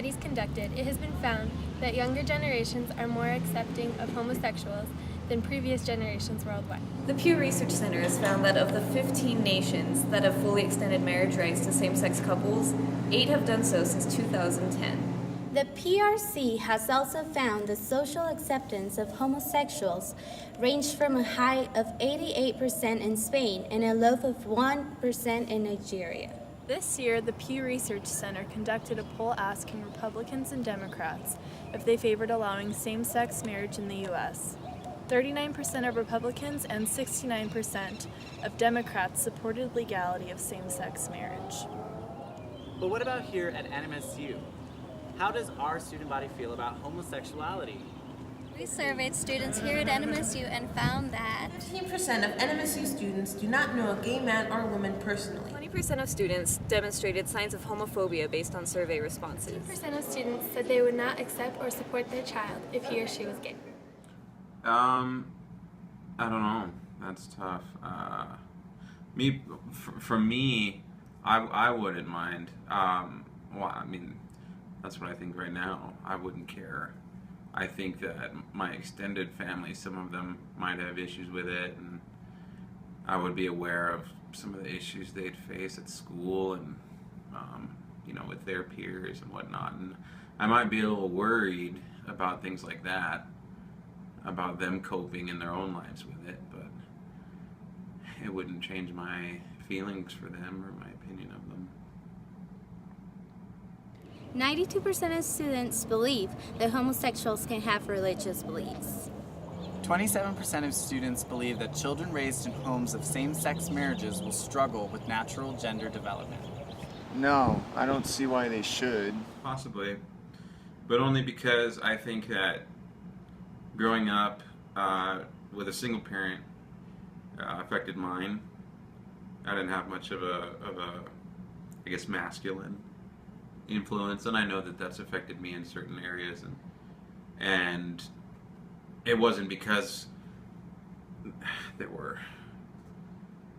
studies conducted, it has been found that younger generations are more accepting of homosexuals than previous generations worldwide. The Pew Research Center has found that of the 15 nations that have fully extended marriage rights to same-sex couples, 8 have done so since 2010. The PRC has also found the social acceptance of homosexuals ranged from a high of 88% in Spain and a low of 1% in Nigeria. This year, the Pew Research Center conducted a poll asking Republicans and Democrats if they favored allowing same-sex marriage in the U.S. 39% of Republicans and 69% of Democrats supported legality of same-sex marriage. But what about here at NMSU? How does our student body feel about homosexuality? We surveyed students here at NMSU and found that 15% of NMSU students do not know a gay man or woman personally. 20% of students demonstrated signs of homophobia based on survey responses. 2% of students said they would not accept or support their child if he or she was gay. I don't know. That's tough. For me, I wouldn't mind. Well, I mean, that's what I think right now. I wouldn't care. I think that my extended family, some of them might have issues with it, and I would be aware of some of the issues they'd face at school and, with their peers and whatnot. And I might be a little worried about things like that, about them coping in their own lives with it, but it wouldn't change my feelings for them or my opinion of them. 92% of students believe that homosexuals can have religious beliefs. 27% of students believe that children raised in homes of same-sex marriages will struggle with natural gender development. No, I don't see why they should. Possibly, but only because I think that growing up with a single parent affected mine. I didn't have much of a I guess, masculine influence, and I know that that's affected me in certain areas, and it wasn't because there were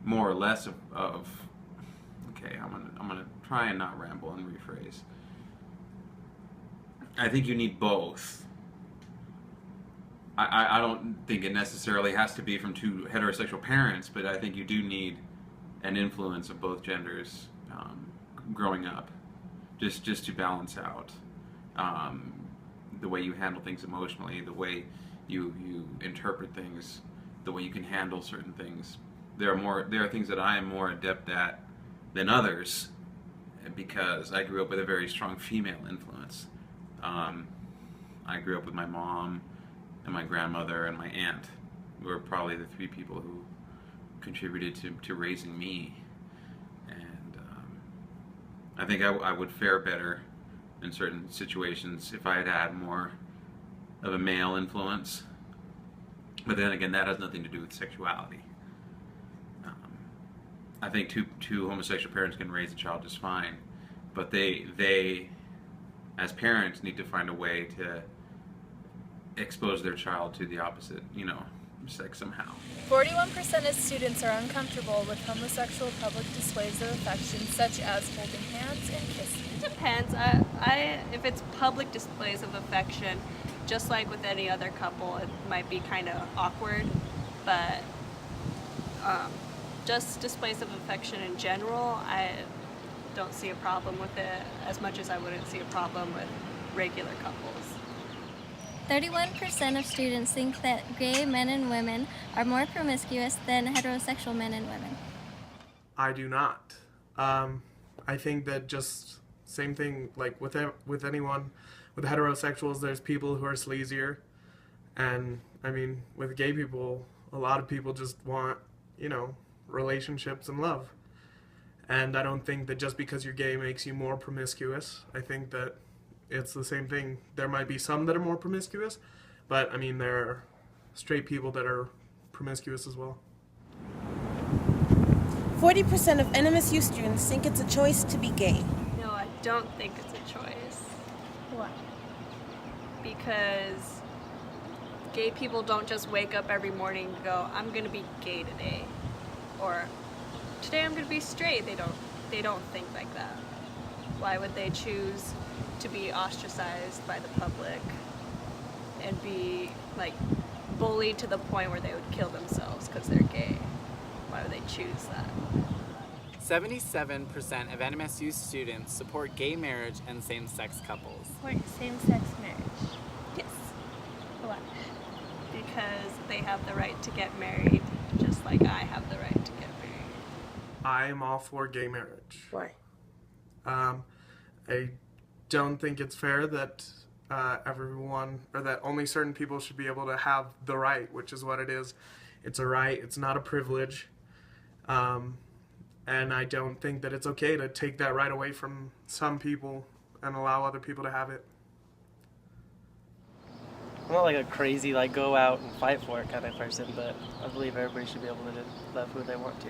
more or less of okay, I'm gonna try and not ramble and rephrase. I think you need both. I don't think it necessarily has to be from two heterosexual parents, but I think you do need an influence of both genders growing up, just to balance out the way you handle things emotionally, the way you interpret things, the way you can handle certain things. There are things that I am more adept at than others because I grew up with a very strong female influence. I grew up with my mom and my grandmother and my aunt, who were probably the three people who contributed to raising me. And I think I would fare better in certain situations if I had had more of a male influence. But then again, that has nothing to do with sexuality. I think two homosexual parents can raise a child just fine, but they as parents need to find a way to expose their child to the opposite, sex somehow. 41% of students are uncomfortable with homosexual public displays of affection, such as holding hands and kissing. It depends. If it's public displays of affection, just like with any other couple, it might be kind of awkward, but just displays of affection in general, I don't see a problem with it as much as I wouldn't see a problem with regular couples. 31% of students think that gay men and women are more promiscuous than heterosexual men and women. I do not. I think that just same thing like with anyone, with heterosexuals, there's people who are sleazier, and I mean with gay people, a lot of people just want relationships and love. And I don't think that just because you're gay makes you more promiscuous. I think that it's the same thing. There might be some that are more promiscuous, but I mean there are straight people that are promiscuous as well. 40% of NMSU students think it's a choice to be gay. No, I don't think it's a choice. Why? Because gay people don't just wake up every morning and go, I'm gonna be gay today, or today I'm gonna be straight. They don't think like that. Why would they choose to be ostracized by the public and be like bullied to the point where they would kill themselves because they're gay? Why would they choose that? 77% of NMSU students support gay marriage and same-sex couples. Support same-sex marriage. Yes. Why? Because they have the right to get married just like I have the right to get married. I am all for gay marriage. Why? I don't think it's fair that everyone, or that only certain people should be able to have the right, which is what it is. It's a right, it's not a privilege. And I don't think that it's okay to take that right away from some people and allow other people to have it. I'm not like a crazy, like, go out and fight for it kind of person, but I believe everybody should be able to love who they want to.